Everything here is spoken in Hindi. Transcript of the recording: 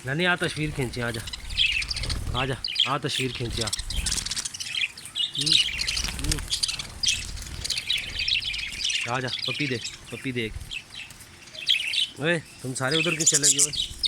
ननी आ तस्वीर खींची, आजा आजा, आ तस्वीर खींची, आ। आजा, पपी दे, पपी दे। ओए तुम सारे उधर क्यों चले गए?